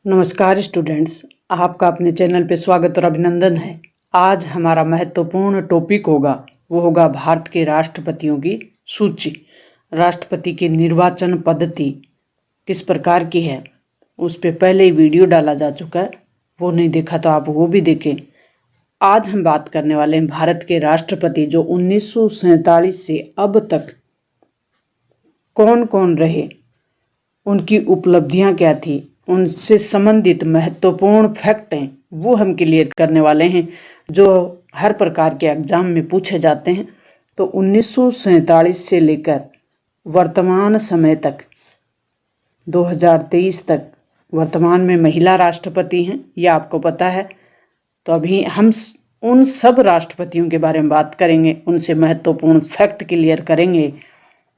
नमस्कार स्टूडेंट्स, आपका अपने चैनल पे स्वागत और अभिनंदन है। आज हमारा महत्वपूर्ण टॉपिक वो होगा भारत के राष्ट्रपतियों की सूची। राष्ट्रपति की निर्वाचन पद्धति किस प्रकार की है, उस पे पहले ही वीडियो डाला जा चुका है, वो नहीं देखा तो आप वो भी देखें। आज हम बात करने वाले हैं भारत के राष्ट्रपति जो 1947 से अब तक कौन कौन रहे, उनकी उपलब्धियां क्या थी, उनसे संबंधित महत्वपूर्ण फैक्ट हैं वो हम क्लियर करने वाले हैं जो हर प्रकार के एग्जाम में पूछे जाते हैं। तो 1947 से लेकर वर्तमान समय तक 2023 तक वर्तमान में महिला राष्ट्रपति हैं, ये आपको पता है। तो अभी हम उन सब राष्ट्रपतियों के बारे में बात करेंगे, उनसे महत्वपूर्ण फैक्ट क्लियर करेंगे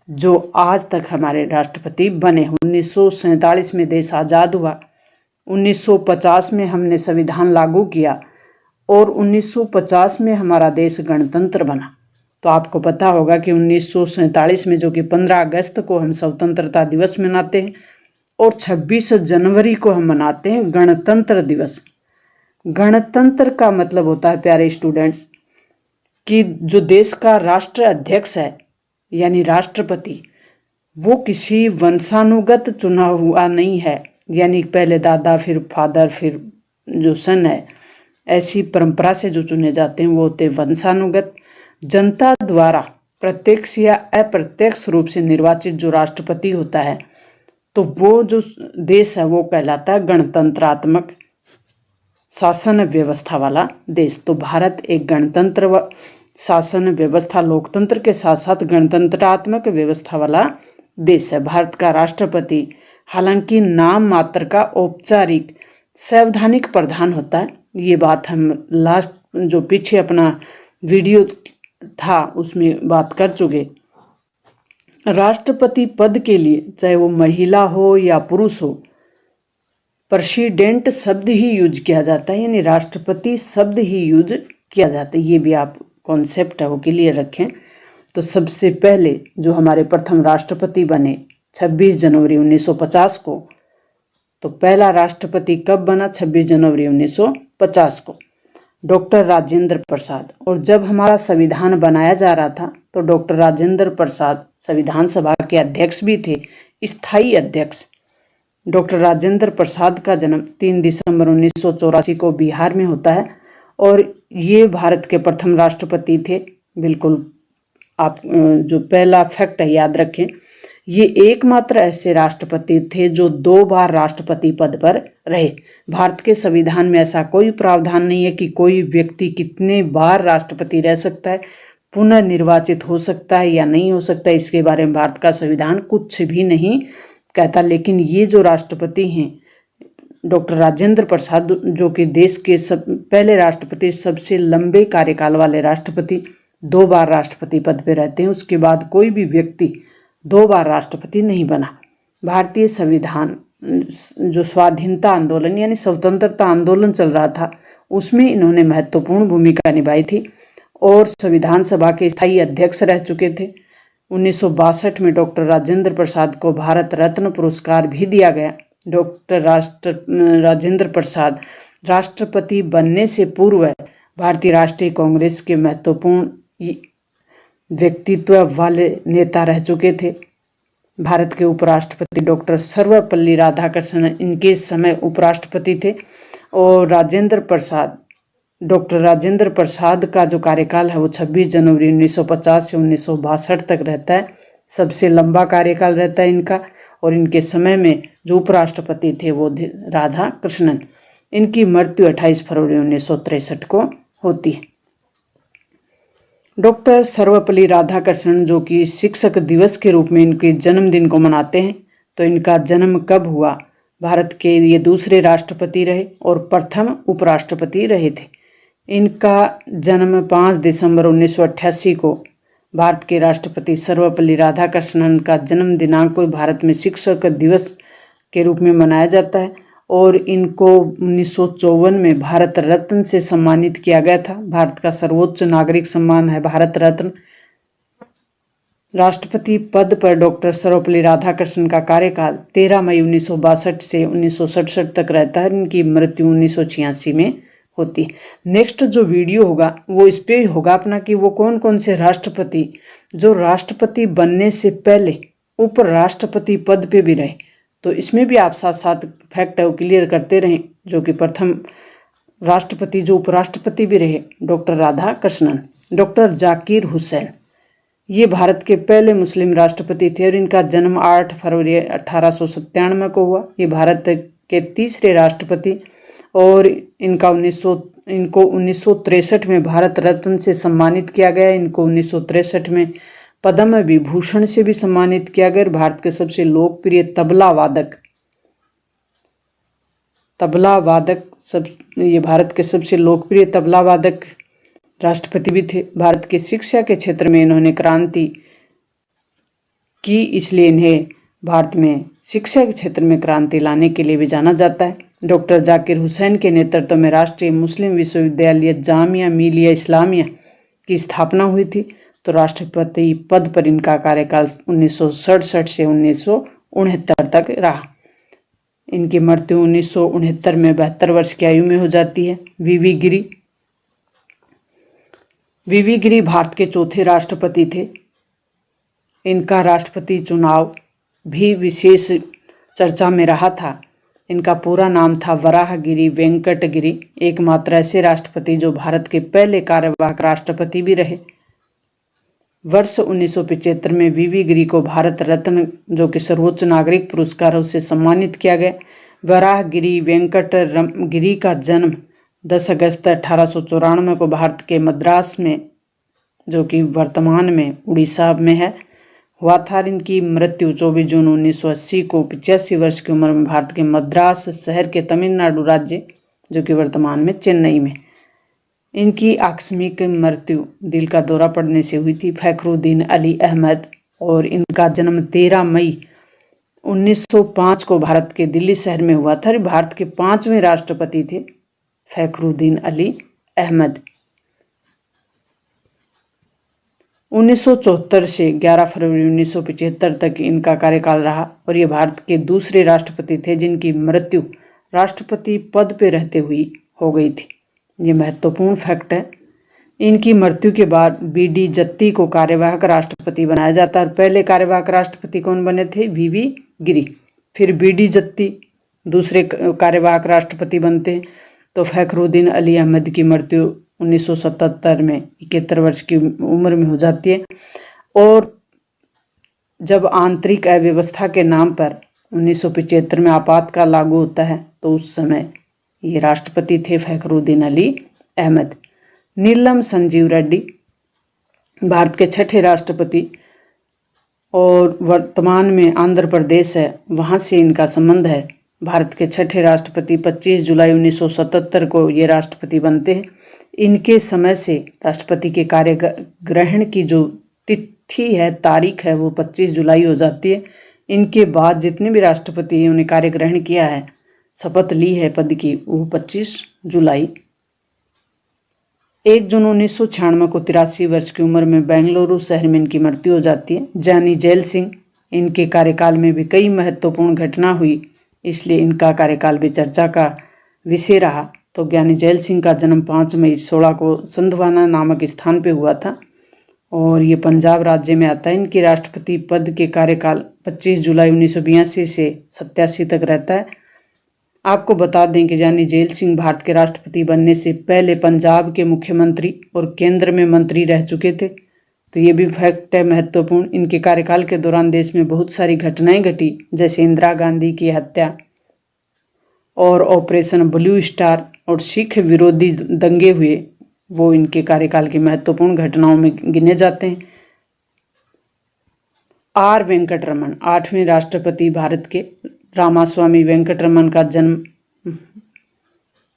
जो आज तक हमारे राष्ट्रपति बने। 1947 में देश आज़ाद हुआ, 1950 में हमने संविधान लागू किया और 1950 में हमारा देश गणतंत्र बना। तो आपको पता होगा कि 1947 में जो कि 15 अगस्त को हम स्वतंत्रता दिवस मनाते हैं और 26 जनवरी को हम मनाते हैं गणतंत्र दिवस। गणतंत्र का मतलब होता है प्यारे स्टूडेंट्स कि जो देश का राष्ट्र अध्यक्ष है यानी राष्ट्रपति, वो किसी वंशानुगत चुना हुआ नहीं है, यानी पहले दादा फिर फादर फिर जो सन है, ऐसी परंपरा से जो चुने जाते हैं वो होते वंशानुगत। जनता द्वारा प्रत्यक्ष या अप्रत्यक्ष रूप से निर्वाचित जो राष्ट्रपति होता है तो वो जो देश है वो कहलाता है गणतंत्रात्मक शासन व्यवस्था वाला देश। तो भारत एक गणतंत्र शासन व्यवस्था लोकतंत्र के साथ साथ गणतंत्रात्मक व्यवस्था वाला देश है। भारत का राष्ट्रपति हालांकि नाम मात्र का औपचारिक संवैधानिक प्रधान होता है, ये बात हम लास्ट जो पीछे अपना वीडियो था उसमें बात कर चुके। राष्ट्रपति पद के लिए चाहे वो महिला हो या पुरुष हो, प्रेसिडेंट शब्द ही यूज किया जाता है, यानी राष्ट्रपति शब्द ही यूज किया जाता है। ये भी आप कॉन्सेप्ट है वो क्लियर रखें। तो सबसे पहले जो हमारे प्रथम राष्ट्रपति बने 26 जनवरी 1950 को, तो पहला राष्ट्रपति कब बना? 26 जनवरी 1950 को, डॉक्टर राजेंद्र प्रसाद। और जब हमारा संविधान बनाया जा रहा था तो डॉक्टर राजेंद्र प्रसाद संविधान सभा के अध्यक्ष भी थे, स्थायी अध्यक्ष। डॉक्टर राजेंद्र प्रसाद का जन्म 3 दिसंबर 1984 को बिहार में होता है और ये भारत के प्रथम राष्ट्रपति थे। बिल्कुल आप जो पहला फैक्ट है याद रखें, ये एकमात्र ऐसे राष्ट्रपति थे जो 2 बार राष्ट्रपति पद पर रहे। भारत के संविधान में ऐसा कोई प्रावधान नहीं है कि कोई व्यक्ति कितने बार राष्ट्रपति रह सकता है, पुनः निर्वाचित हो सकता है या नहीं हो सकता है, इसके बारे में भारत का संविधान कुछ भी नहीं कहता। लेकिन ये जो राष्ट्रपति हैं डॉक्टर राजेंद्र प्रसाद, जो कि देश के पहले राष्ट्रपति, सबसे लंबे कार्यकाल वाले राष्ट्रपति, 2 बार राष्ट्रपति पद पे रहते हैं। उसके बाद कोई भी व्यक्ति 2 बार राष्ट्रपति नहीं बना। भारतीय संविधान जो स्वाधीनता आंदोलन यानी स्वतंत्रता आंदोलन चल रहा था उसमें इन्होंने महत्वपूर्ण भूमिका निभाई थी और संविधान सभा के स्थायी अध्यक्ष रह चुके थे। 1962 में डॉक्टर राजेंद्र प्रसाद को भारत रत्न पुरस्कार भी दिया गया। डॉक्टर राजेंद्र प्रसाद राष्ट्रपति बनने से पूर्व भारतीय राष्ट्रीय कांग्रेस के महत्वपूर्ण व्यक्तित्व वाले नेता रह चुके थे। भारत के उपराष्ट्रपति डॉक्टर सर्वपल्ली राधाकृष्णन इनके समय उपराष्ट्रपति थे और डॉक्टर राजेंद्र प्रसाद का जो कार्यकाल है वो 26 जनवरी 1950 से 1962 तक रहता है। सबसे लंबा कार्यकाल रहता है इनका। और इनके समय में जो उपराष्ट्रपति थे वो राधा कृष्णन। इनकी मृत्यु 28 फरवरी 1963 को होती है। डॉक्टर सर्वपल्ली राधाकृष्णन जो कि शिक्षक दिवस के रूप में इनके जन्मदिन को मनाते हैं, तो इनका जन्म कब हुआ? भारत के ये दूसरे राष्ट्रपति रहे और प्रथम उपराष्ट्रपति रहे थे। इनका जन्म 5 दिसंबर 1988 को भारत के राष्ट्रपति सर्वपल्ली राधाकृष्णन का जन्म दिनांक को भारत में शिक्षक दिवस के रूप में मनाया जाता है और इनको 1954 में भारत रत्न से सम्मानित किया गया था। भारत का सर्वोच्च नागरिक सम्मान है भारत रत्न। राष्ट्रपति पद पर डॉक्टर सर्वपल्ली राधाकृष्णन का कार्यकाल 13 मई 1962 से 1967 तक रहता है। इनकी मृत्यु 1986 में होती है। नेक्स्ट जो वीडियो होगा वो इस पे होगा अपना कि वो कौन कौन से राष्ट्रपति जो राष्ट्रपति बनने से पहले उपराष्ट्रपति पद पे भी रहे, तो इसमें भी आप साथ साथ फैक्ट है वो क्लियर करते रहें। जो कि प्रथम राष्ट्रपति जो उपराष्ट्रपति भी रहे डॉक्टर राधाकृष्णन। डॉक्टर जाकिर हुसैन ये भारत के पहले मुस्लिम राष्ट्रपति थे और इनका जन्म 8 फरवरी 1897 को हुआ। ये भारत के तीसरे राष्ट्रपति और इनको 1963 में भारत रत्न से सम्मानित किया गया। इनको 1963 में पद्म विभूषण से भी सम्मानित किया गया। भारत के सबसे लोकप्रिय तबला वादक ये भारत के सबसे लोकप्रिय तबला वादक राष्ट्रपति भी थे। भारत के शिक्षा के क्षेत्र में इन्होंने क्रांति की, इसलिए इन्हें भारत में शिक्षा के क्षेत्र में क्रांति लाने के लिए भी जाना जाता है। डॉक्टर जाकिर हुसैन के नेतृत्व में राष्ट्रीय मुस्लिम विश्वविद्यालय जामिया मिलिया इस्लामिया की स्थापना हुई थी। तो राष्ट्रपति पद पर इनका कार्यकाल 1967 से 1969 तक रहा। इनकी मृत्यु 1969 में 72 वर्ष की आयु में हो जाती है। वीवी गिरी भारत के चौथे राष्ट्रपति थे। इनका राष्ट्रपति चुनाव भी विशेष चर्चा में रहा था। इनका पूरा नाम था वराहगिरी वेंकट गिरी, एकमात्र ऐसे राष्ट्रपति जो भारत के पहले कार्यवाहक राष्ट्रपति भी रहे। वर्ष 1975 में वीवी गिरी को भारत रत्न जो कि सर्वोच्च नागरिक पुरस्कार है उससे सम्मानित किया गया। वराहगिरी वेंकट गिरी का जन्म 10 अगस्त 1894 को भारत के मद्रास में जो कि वर्तमान में उड़ीसा में है हुआ था। इनकी मृत्यु 24 जून 1980 को 85 वर्ष की उम्र में भारत के मद्रास शहर के तमिलनाडु राज्य जो कि वर्तमान में चेन्नई में। इनकी आकस्मिक मृत्यु दिल का दौरा पड़ने से हुई थी। फखरुद्दीन अली अहमद और इनका जन्म 13 मई 1905 को भारत के दिल्ली शहर में हुआ था। भारत के 5वें राष्ट्रपति थे फखरुद्दीन अली अहमद। 1974 से 11 फरवरी 1975 तक इनका कार्यकाल रहा और ये भारत के दूसरे राष्ट्रपति थे जिनकी मृत्यु राष्ट्रपति पद पे रहते हुए हो गई थी। ये महत्वपूर्ण फैक्ट है। इनकी मृत्यु के बाद बीडी जत्ती को कार्यवाहक राष्ट्रपति बनाया जाता है और पहले कार्यवाहक राष्ट्रपति कौन बने थे? वीवी गिरी। फिर बीडी जत्ती दूसरे कार्यवाहक राष्ट्रपति बनते हैं। तो फखरुद्दीन अली अहमद की मृत्यु 1977 में 71 वर्ष की उम्र में हो जाती है। और जब आंतरिक अव्यवस्था के नाम पर 1975 में आपातकाल लागू होता है तो उस समय ये राष्ट्रपति थे फखरुद्दीन अली अहमद। नीलम संजीव रेड्डी भारत के 6ठे राष्ट्रपति और वर्तमान में आंध्र प्रदेश है वहाँ से इनका संबंध है। भारत के 6ठे राष्ट्रपति 25 जुलाई 1977 को ये राष्ट्रपति बनते हैं। इनके समय से राष्ट्रपति के कार्य ग्रहण की जो तिथि है तारीख है वो 25 जुलाई हो जाती है। इनके बाद जितने भी राष्ट्रपति उन्हें कार्य ग्रहण किया है शपथ ली है पद की वो 25 जुलाई। 1 जून 1996 को 83 वर्ष की उम्र में बेंगलुरु शहर में इनकी मृत्यु हो जाती है। जानी जैल सिंह इनके कार्यकाल में भी कई महत्वपूर्ण घटना हुई इसलिए इनका कार्यकाल भी चर्चा का विषय रहा। तो ज्ञानी जैल सिंह का जन्म 5 मई 16 को संधवाना नामक स्थान पे हुआ था और ये पंजाब राज्य में आता है। इनके राष्ट्रपति पद के कार्यकाल 25 जुलाई 1982 से 87 तक रहता है। आपको बता दें कि जानी जैल सिंह भारत के राष्ट्रपति बनने से पहले पंजाब के मुख्यमंत्री और केंद्र में मंत्री रह चुके थे। तो ये भी फैक्ट है महत्वपूर्ण। इनके कार्यकाल के दौरान देश में बहुत सारी घटनाएं घटी जैसे इंदिरा गांधी की हत्या और ऑपरेशन ब्लू स्टार और सिख विरोधी दंगे हुए, वो इनके कार्यकाल की महत्वपूर्ण घटनाओं में गिने जाते हैं। आर वेंकटरमन 8वें राष्ट्रपति भारत के। रामास्वामी वेंकटरमन का जन्म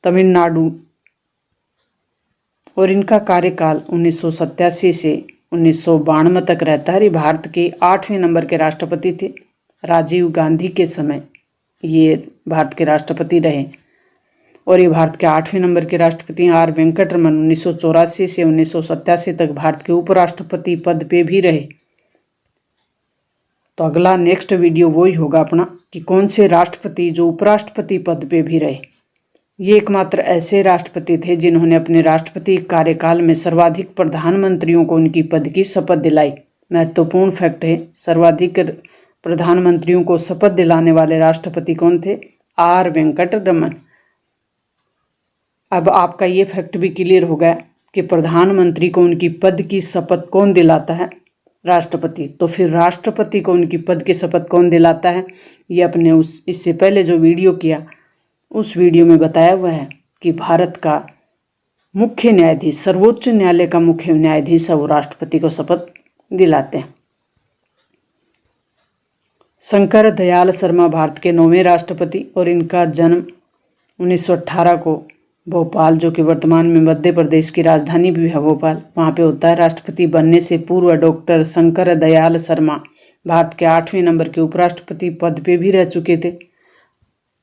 तमिलनाडु और इनका कार्यकाल 1987 से 1992 तक रहता है। ये भारत के 8वें नंबर के राष्ट्रपति थे। राजीव गांधी के समय ये भारत के राष्ट्रपति रहे और ये भारत के 8वें नंबर के राष्ट्रपति। आर वेंकटरमन 1984 से 1987 तक भारत के उपराष्ट्रपति पद पे भी रहे तो अगला नेक्स्ट वीडियो वही होगा अपना कि कौन से राष्ट्रपति जो उपराष्ट्रपति पद पे भी रहे। ये एकमात्र ऐसे राष्ट्रपति थे जिन्होंने अपने राष्ट्रपति कार्यकाल में सर्वाधिक प्रधानमंत्रियों को उनकी पद की शपथ दिलाई। महत्वपूर्ण फैक्ट है, सर्वाधिक प्रधानमंत्रियों को शपथ दिलाने वाले राष्ट्रपति कौन थे? आर वेंकट रमन। अब आपका ये फैक्ट भी क्लियर हो गया कि प्रधानमंत्री को उनकी पद की शपथ कौन दिलाता है? राष्ट्रपति। तो फिर राष्ट्रपति को उनकी पद की शपथ कौन दिलाता है? ये अपने इससे पहले जो वीडियो किया उस वीडियो में बताया हुआ है कि भारत का मुख्य न्यायाधीश, सर्वोच्च न्यायालय का मुख्य न्यायाधीश है, वो राष्ट्रपति को शपथ दिलाते हैं। शंकर दयाल शर्मा भारत के 9वें राष्ट्रपति और इनका जन्म 1918 को भोपाल, जो कि वर्तमान में मध्य प्रदेश की राजधानी भी है भोपाल, वहाँ पे होता है। राष्ट्रपति बनने से पूर्व डॉक्टर शंकर दयाल शर्मा भारत के 8वें नंबर के उपराष्ट्रपति पद पे भी रह चुके थे।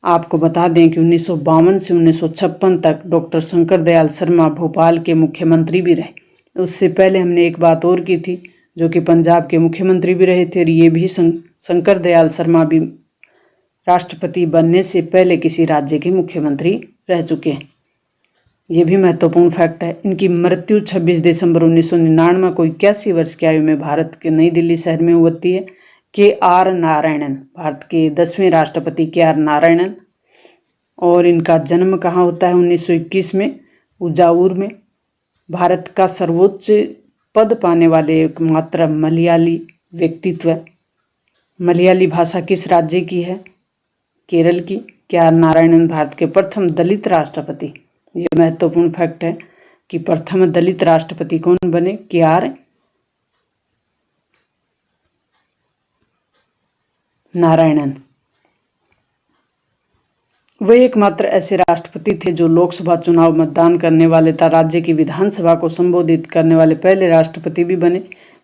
आपको बता दें कि 1952 से 1956 तक डॉक्टर शंकर दयाल शर्मा भोपाल के मुख्यमंत्री भी रहे। उससे पहले हमने एक बात और की थी, जो कि पंजाब के मुख्यमंत्री भी रहे थे, और ये भी शंकर दयाल शर्मा भी राष्ट्रपति बनने से पहले किसी राज्य के मुख्यमंत्री रह चुके हैं। ये भी महत्वपूर्ण फैक्ट है। इनकी मृत्यु 26 दिसंबर 1999 को 81 वर्ष की आयु में भारत के नई दिल्ली शहर में होती है। के.आर. नारायणन, भारत के 10वें राष्ट्रपति के.आर. नारायणन। और इनका जन्म कहाँ होता है? 1921 में उजावुर में। भारत का सर्वोच्च पद पाने वाले एकमात्र मलयाली व्यक्तित्व। मलयाली भाषा किस राज्य की है? केरल की। के.आर. नारायणन भारत के प्रथम दलित राष्ट्रपति। ये महत्वपूर्ण फैक्ट है कि प्रथम दलित राष्ट्रपति कौन बने? के.आर. नारायणन। वे एकमात्र ऐसे राष्ट्रपति थे जो लोकसभा चुनाव मतदान करने वाले तथा राज्य की विधानसभा को संबोधित करने वाले पहले राष्ट्रपति भी बने।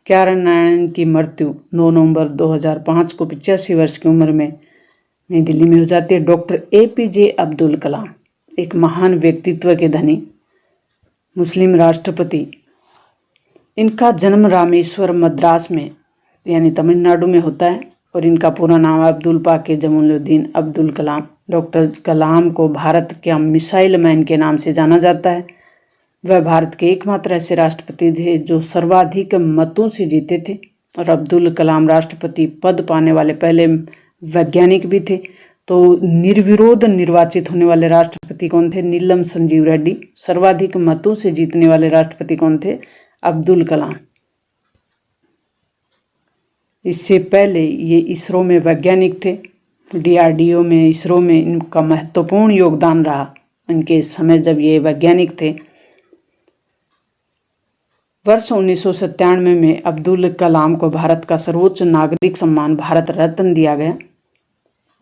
के.आर. नारायणन की मृत्यु 9 नवंबर 2005 को 85 वर्ष की उम्र में नई दिल्ली में हो जाती है। Doctor APJ. अब्दुल कलाम, एक महान व्यक्तित्व के धनी मुस्लिम राष्ट्रपति। इनका जन्म रामेश्वर मद्रास में यानी तमिलनाडु में होता है, और इनका पूरा नाम अब्दुल पाकिर जमालुद्दीन अब्दुल कलाम। डॉक्टर कलाम को भारत के मिसाइल मैन के नाम से जाना जाता है। वह भारत के एकमात्र ऐसे राष्ट्रपति थे जो सर्वाधिक मतों से जीते थे, और अब्दुल कलाम राष्ट्रपति पद पाने वाले पहले वैज्ञानिक भी थे। तो निर्विरोध निर्वाचित होने वाले राष्ट्रपति कौन थे? नीलम संजीव रेड्डी। सर्वाधिक मतों से जीतने वाले राष्ट्रपति कौन थे? अब्दुल कलाम। इससे पहले ये इसरो में वैज्ञानिक थे, DRDO में, इसरो में इनका महत्वपूर्ण योगदान रहा इनके समय जब ये वैज्ञानिक थे। वर्ष 1997 में अब्दुल कलाम को भारत का सर्वोच्च नागरिक सम्मान भारत रत्न दिया गया,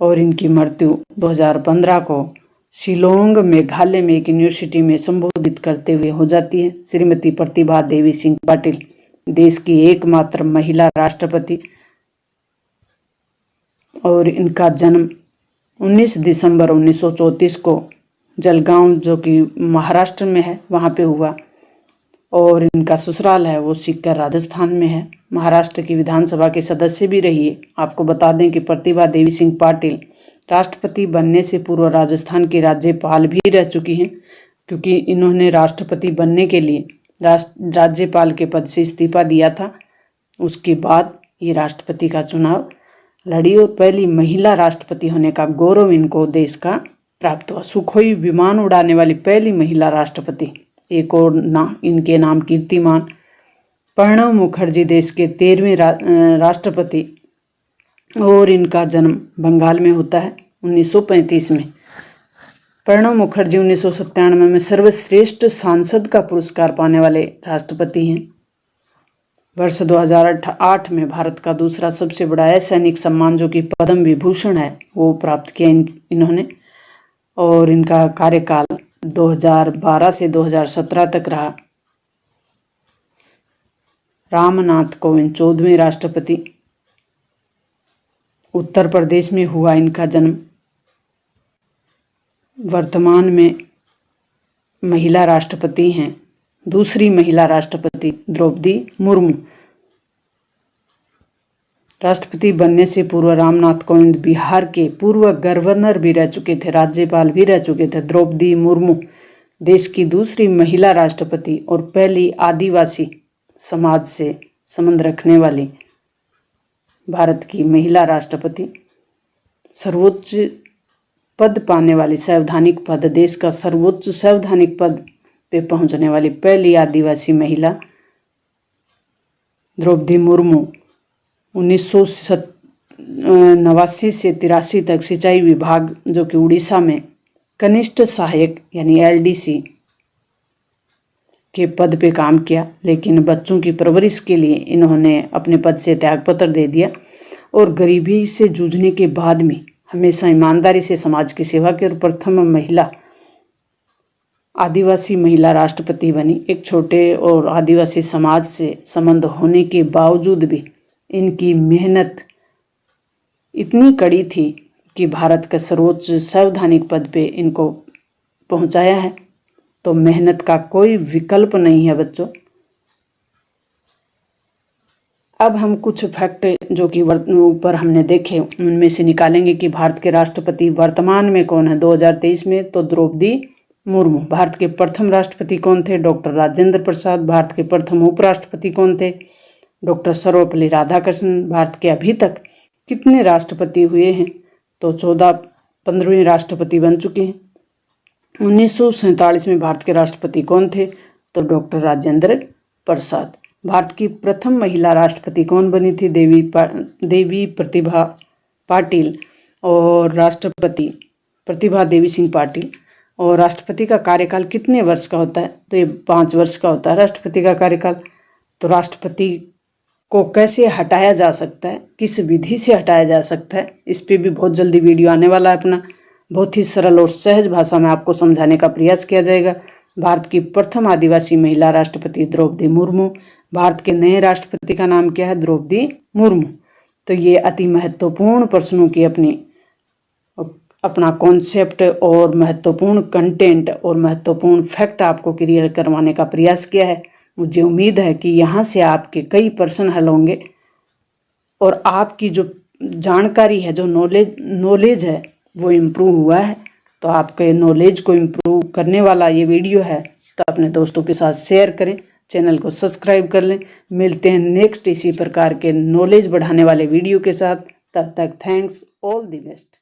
और इनकी मृत्यु 2015 को शिलोंग मेघालय में एक यूनिवर्सिटी में संबोधित करते हुए हो जाती है। श्रीमती प्रतिभा देवी सिंह पाटिल, देश की एकमात्र महिला राष्ट्रपति, और इनका जन्म 19 दिसंबर 1934 को जलगांव, जो कि महाराष्ट्र में है, वहाँ पे हुआ। और इनका ससुराल है वो सीकर राजस्थान में है। महाराष्ट्र की विधानसभा के सदस्य भी रही है। आपको बता दें कि प्रतिभा देवी सिंह पाटिल राष्ट्रपति बनने से पूर्व राजस्थान की राज्यपाल भी रह चुकी हैं, क्योंकि इन्होंने राष्ट्रपति बनने के लिए राज्यपाल के पद से इस्तीफा दिया था। उसके बाद ये राष्ट्रपति का चुनाव लड़ी, और पहली महिला राष्ट्रपति होने का गौरव इनको देश का प्राप्त हुआ। सुखोई विमान उड़ाने वाली पहली महिला राष्ट्रपति। एक और इनके नाम कीर्तिमान। प्रणब मुखर्जी देश के 13वें राष्ट्रपति, और इनका जन्म बंगाल में होता है 1935 में। प्रणब मुखर्जी 1997 में सर्वश्रेष्ठ सांसद का पुरस्कार पाने वाले राष्ट्रपति हैं। वर्ष 2008 में भारत का दूसरा सबसे बड़ा असैनिक सम्मान, जो कि पद्म विभूषण है, वो प्राप्त किया इन्होंने। और इनका कार्यकाल 2012 से 2017 तक रहा। रामनाथ कोविंद 14वें राष्ट्रपति। उत्तर प्रदेश में हुआ इनका जन्म। वर्तमान में महिला राष्ट्रपति हैं, दूसरी महिला राष्ट्रपति द्रौपदी मुर्मू। राष्ट्रपति बनने से पूर्व रामनाथ कोविंद बिहार के पूर्व गवर्नर भी रह चुके थे, राज्यपाल भी रह चुके थे। द्रौपदी मुर्मू देश की दूसरी महिला राष्ट्रपति और पहली आदिवासी समाज से संबंध रखने वाली भारत की महिला राष्ट्रपति। सर्वोच्च पद पाने वाली, संवैधानिक पद, देश का सर्वोच्च संवैधानिक पद पे पहुंचने वाली पहली आदिवासी महिला द्रौपदी मुर्मू 1989 से 83 तक सिंचाई विभाग जो कि उड़ीसा में कनिष्ठ सहायक यानी LDC के पद पे काम किया, लेकिन बच्चों की परवरिश के लिए इन्होंने अपने पद से त्यागपत्र दे दिया और गरीबी से जूझने के बाद में हमेशा ईमानदारी से समाज की सेवा की और प्रथम महिला आदिवासी महिला राष्ट्रपति बनी। एक छोटे और आदिवासी समाज से संबंध होने के बावजूद भी इनकी मेहनत इतनी कड़ी थी कि भारत का सर्वोच्च संवैधानिक पद पे इनको पहुंचाया है। तो मेहनत का कोई विकल्प नहीं है बच्चों। अब हम कुछ फैक्ट जो कि ऊपर हमने देखे उनमें से निकालेंगे कि भारत के राष्ट्रपति वर्तमान में कौन है 2023 में। तो द्रौपदी मुर्मू। भारत के प्रथम राष्ट्रपति कौन थे? डॉक्टर राजेंद्र प्रसाद। भारत के प्रथम उपराष्ट्रपति कौन थे? डॉक्टर सर्वपल्ली राधाकृष्णन। भारत के अभी तक कितने राष्ट्रपति हुए हैं? तो 15वें राष्ट्रपति बन चुके हैं। 1947 में भारत के राष्ट्रपति कौन थे? तो डॉक्टर राजेंद्र प्रसाद। भारत की प्रथम महिला राष्ट्रपति कौन बनी थी? देवी प्रतिभा पाटिल और राष्ट्रपति प्रतिभा देवी सिंह पाटिल। और राष्ट्रपति का कार्यकाल कितने वर्ष का होता है? तो ये 5 वर्ष का होता है राष्ट्रपति का कार्यकाल। तो राष्ट्रपति को कैसे हटाया जा सकता है, किस विधि से हटाया जा सकता है, इस पे भी बहुत जल्दी वीडियो आने वाला है अपना। बहुत ही सरल और सहज भाषा में आपको समझाने का प्रयास किया जाएगा। भारत की प्रथम आदिवासी महिला राष्ट्रपति द्रौपदी मुर्मू। भारत के नए राष्ट्रपति का नाम क्या है? द्रौपदी मुर्मू। तो ये अति महत्वपूर्ण प्रश्नों की अपना कॉन्सेप्ट और महत्वपूर्ण कंटेंट और महत्वपूर्ण फैक्ट आपको क्लियर करवाने का प्रयास किया है। मुझे उम्मीद है कि यहाँ से आपके कई प्रश्न हल होंगे और आपकी जो जानकारी है, जो नॉलेज है वो इम्प्रूव हुआ है। तो आपके नॉलेज को इम्प्रूव करने वाला ये वीडियो है, तो अपने दोस्तों के साथ शेयर करें, चैनल को सब्सक्राइब कर लें। मिलते हैं नेक्स्ट इसी प्रकार के नॉलेज बढ़ाने वाले वीडियो के साथ। तब तक थैंक्स, ऑल द बेस्ट।